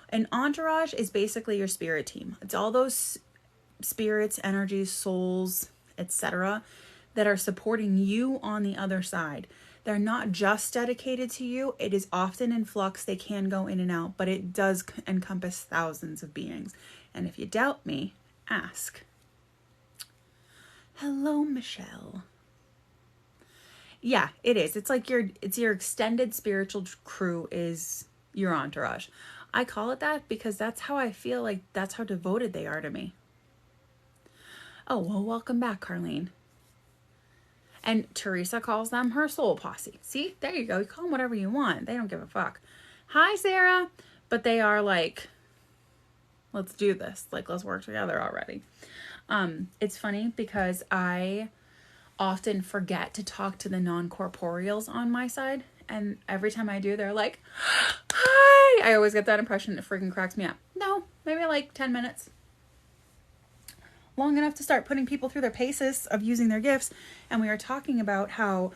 An entourage is basically your spirit team. It's all those spirits, energies, souls, etc., that are supporting you on the other side. They're not just dedicated to you. It is often in flux. They can go in and out, but it does encompass thousands of beings. And if you doubt me, ask. Hello, Michelle. Yeah, it is. It's like it's your extended spiritual crew is your entourage. I call it that because that's how I feel, like that's how devoted they are to me. Oh, well, welcome back, Carlene. And Teresa calls them her soul posse. See, there you go. You call them whatever you want. They don't give a fuck. Hi, Sarah. But they are like, let's do this. Like, let's work together already. It's funny because I often forget to talk to the non-corporeals on my side. And every time I do, they're like, hi. I always get that impression. It freaking cracks me up. No, maybe like 10 minutes. Long enough to start putting people through their paces of using their gifts. And we are talking about how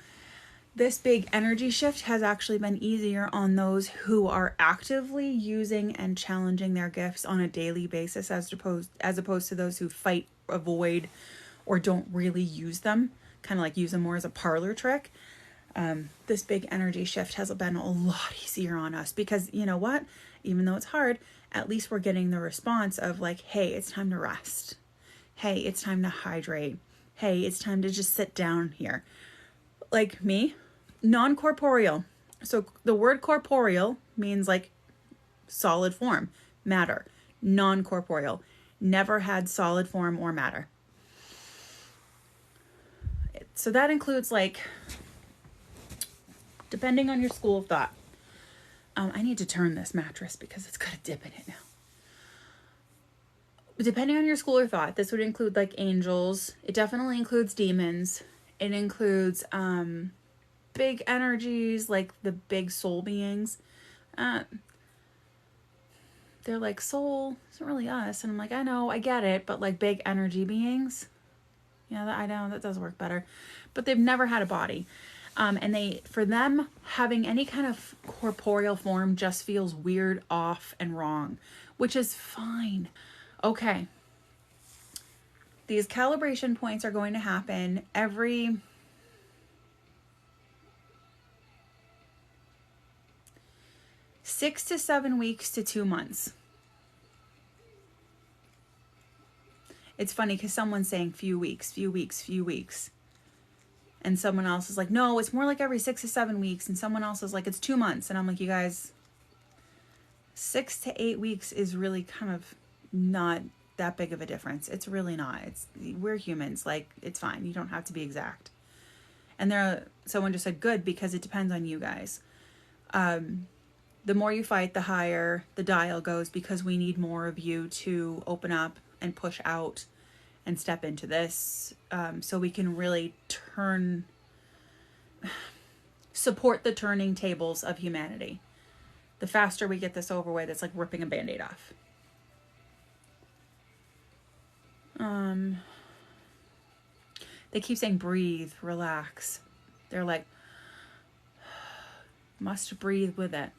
this big energy shift has actually been easier on those who are actively using and challenging their gifts on a daily basis, as opposed to those who fight, avoid, or don't really use them, kind of like use them more as a parlor trick. This big energy shift has been a lot easier on us because, you know what? Even though it's hard, at least we're getting the response of like, hey, it's time to rest. Hey, it's time to hydrate. Hey, it's time to just sit down here. Like me, non-corporeal. So the word corporeal means like solid form, matter. Non-corporeal. Never had solid form or matter. So that includes like, depending on your school of thought. I need to turn this mattress because it's got a dip in it now. Depending on your school of thought, this would include like angels. It definitely includes demons. It includes big energies, like the big soul beings. They're like, soul isn't really us. And I'm like, I know, I get it. But like big energy beings. Yeah, I know that does work better. But they've never had a body. And for them, having any kind of corporeal form just feels weird, off, and wrong, which is fine. Okay. These calibration points are going to happen every 6 to 7 weeks to 2 months. It's funny because someone's saying few weeks. And someone else is like, no, it's more like every 6 to 7 weeks. And someone else is like, it's 2 months. And I'm like, you guys, 6 to 8 weeks is really kind of not that big of a difference. It's really not. We're humans. Like, it's fine. You don't have to be exact. And someone just said, good, because it depends on you guys. The more you fight, the higher the dial goes, because we need more of you to open up and push out and step into this, so we can really support the turning tables of humanity. The faster we get this over with, it's like ripping a Band-Aid off. They keep saying breathe, relax. They're like, must breathe with it.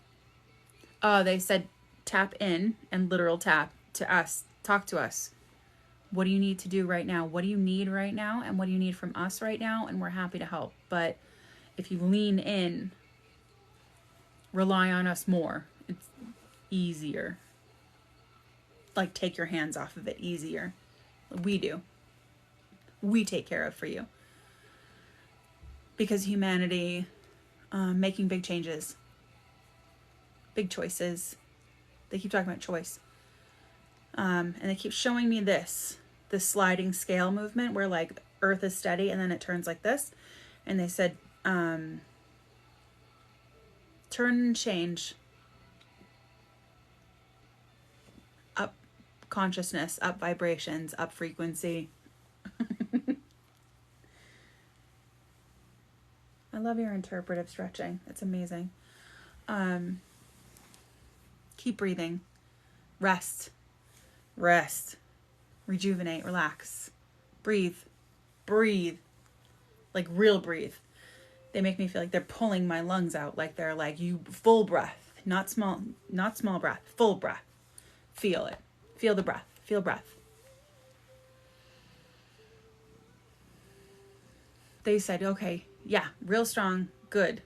They said tap in, and literal tap to us. Talk to us. What do you need to do right now? What do you need right now? And what do you need from us right now? And we're happy to help. But if you lean in, rely on us more, it's easier. Like, take your hands off of it easier. We do. We take care of for you. Because humanity, making big changes, big choices. They keep talking about choice. And they keep showing me this sliding scale movement where like Earth is steady and then it turns like this. And they said, turn and change. Up consciousness, up vibrations, up frequency. I love your interpretive stretching. It's amazing. Keep breathing. Rest. Rejuvenate. Relax. Breathe. Like real breathe. They make me feel like they're pulling my lungs out. Like they're like, you full breath. Not small breath. Full breath. Feel it. Feel the breath. Feel breath. They said, okay, yeah, real strong, good.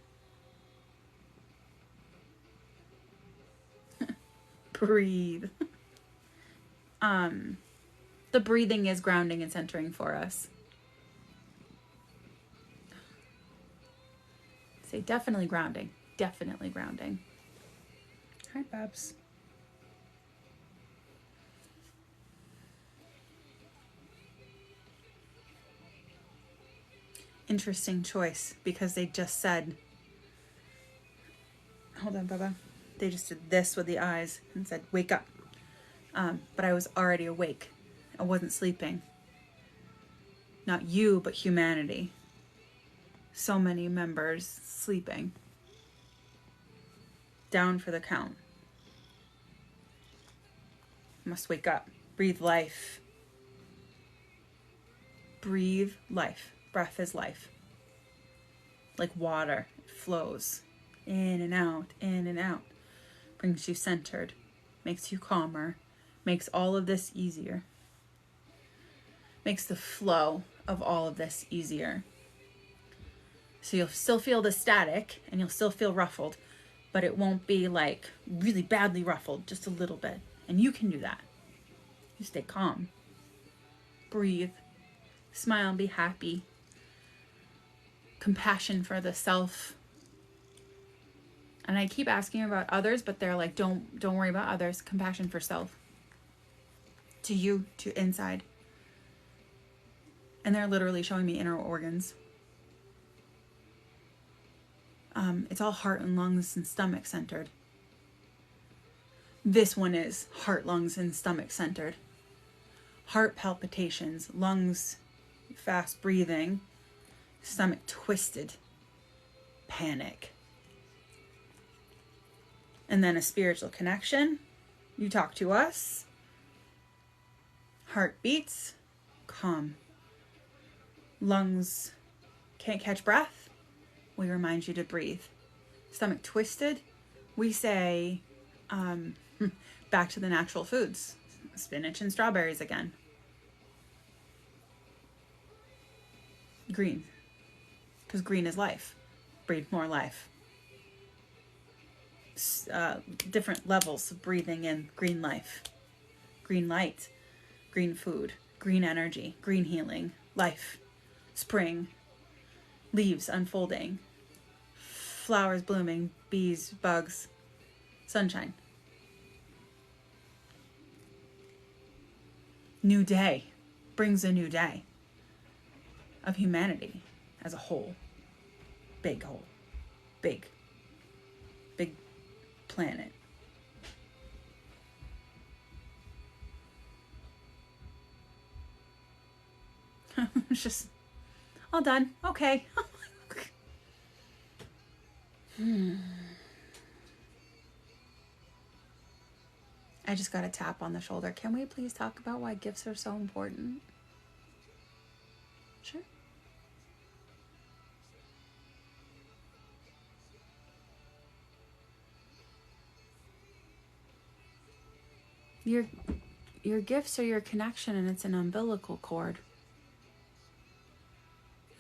Breathe. The breathing is grounding and centering for us. Say definitely grounding. Definitely grounding. Hi, Babs. Interesting choice because they just said, hold on, Baba. They just did this with the eyes and said, wake up. But I was already awake. I wasn't sleeping. Not you, but humanity. So many members sleeping. Down for the count. Must wake up. Breathe life. Breathe life. Breath is life. Like water. It flows in and out, in and out. Brings you centered. Makes you calmer. Makes all of this easier. Makes the flow of all of this easier. So you'll still feel the static and you'll still feel ruffled, but it won't be like really badly ruffled, just a little bit. And you can do that. You stay calm. Breathe. Smile and be happy. Compassion for the self. And I keep asking about others, but they're like, don't worry about others. Compassion for self. To you, to inside. And they're literally showing me inner organs. It's all heart and lungs and stomach centered. This one is heart, lungs, and stomach centered. Heart palpitations, lungs fast breathing, stomach twisted, panic. And then a spiritual connection. You talk to us. Heart beats, calm. Lungs can't catch breath. We remind you to breathe. Stomach twisted. We say, back to the natural foods. Spinach and strawberries again. Green. Because green is life. Breathe more life. Different levels of breathing in green life. Green light. Green food. Green energy. Green healing. Life. Spring. Leaves unfolding. Flowers blooming. Bees, bugs. Sunshine. New day brings a new day of humanity as a whole. Big whole. Big planet. It's just all done. Okay. I just got a tap on the shoulder. Can we please talk about why gifts are so important? Sure. Your gifts are your connection, and it's an umbilical cord.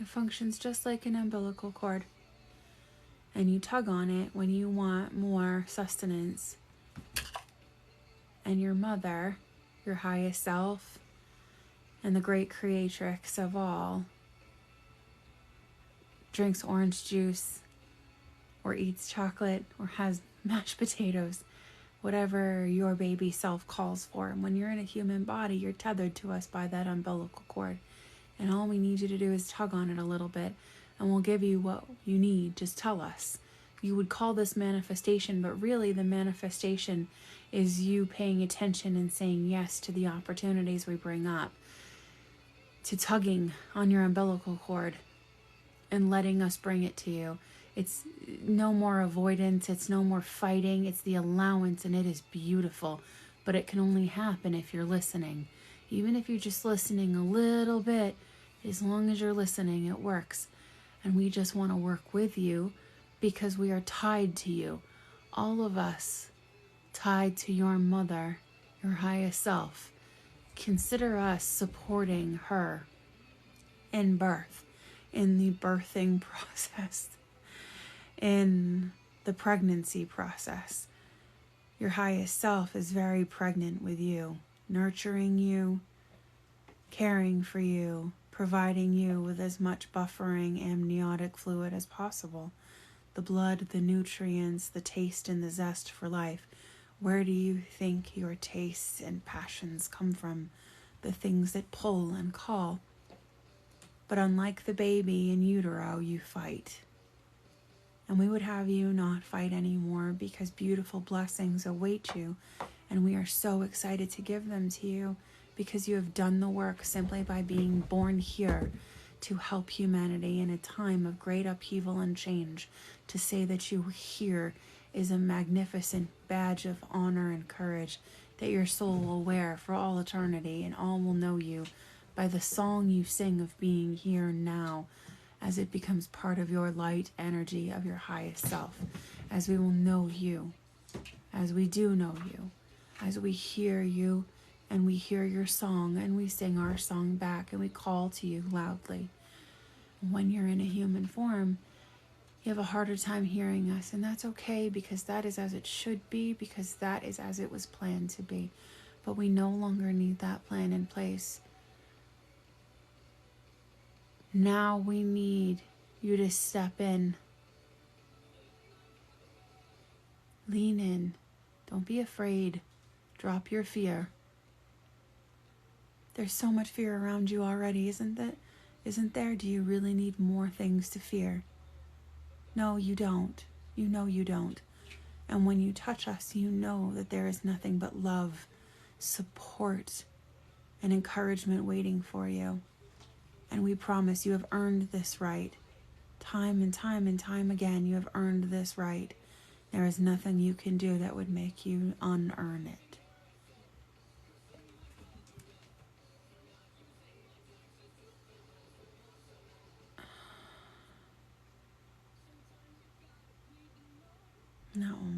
It functions just like an umbilical cord. And you tug on it when you want more sustenance. And your mother, your highest self, and the great creatrix of all, drinks orange juice, or eats chocolate, or has mashed potatoes, whatever your baby self calls for. And when you're in a human body, you're tethered to us by that umbilical cord. And all we need you to do is tug on it a little bit, and we'll give you what you need. Just tell us. You would call this manifestation, but really the manifestation is you paying attention and saying yes to the opportunities we bring up, to tugging on your umbilical cord and letting us bring it to you. It's no more avoidance. It's no more fighting. It's the allowance, and it is beautiful. But it can only happen if you're listening. Even if you're just listening a little bit, as long as you're listening, it works. And we just want to work with you because we are tied to you. All of us tied to your mother, your highest self. Consider us supporting her in birth, in the birthing process, in the pregnancy process. Your highest self is very pregnant with you, nurturing you, caring for you, providing you with as much buffering amniotic fluid as possible. The blood, the nutrients, the taste, and the zest for life. Where do you think your tastes and passions come from? The things that pull and call. But unlike the baby in utero, you fight. And we would have you not fight anymore because beautiful blessings await you. And we are so excited to give them to you because you have done the work simply by being born here to help humanity in a time of great upheaval and change. To say that you were here is a magnificent badge of honor and courage that your soul will wear for all eternity, and all will know you by the song you sing of being here now, as it becomes part of your light energy of your highest self, as we will know you, as we do know you, as we hear you, and we hear your song, and we sing our song back, and we call to you loudly. When you're in a human form, you have a harder time hearing us, and that's okay, because that is as it should be, because that is as it was planned to be. But we no longer need that plan in place. Now we need you to step in. Lean in. Don't be afraid. Drop your fear. There's so much fear around you already, isn't there? Do you really need more things to fear? No, you don't. You know you don't. And when you touch us, you know that there is nothing but love, support, and encouragement waiting for you. And we promise you have earned this right. Time and time and time again, you have earned this right. There is nothing you can do that would make you unearn it. Not only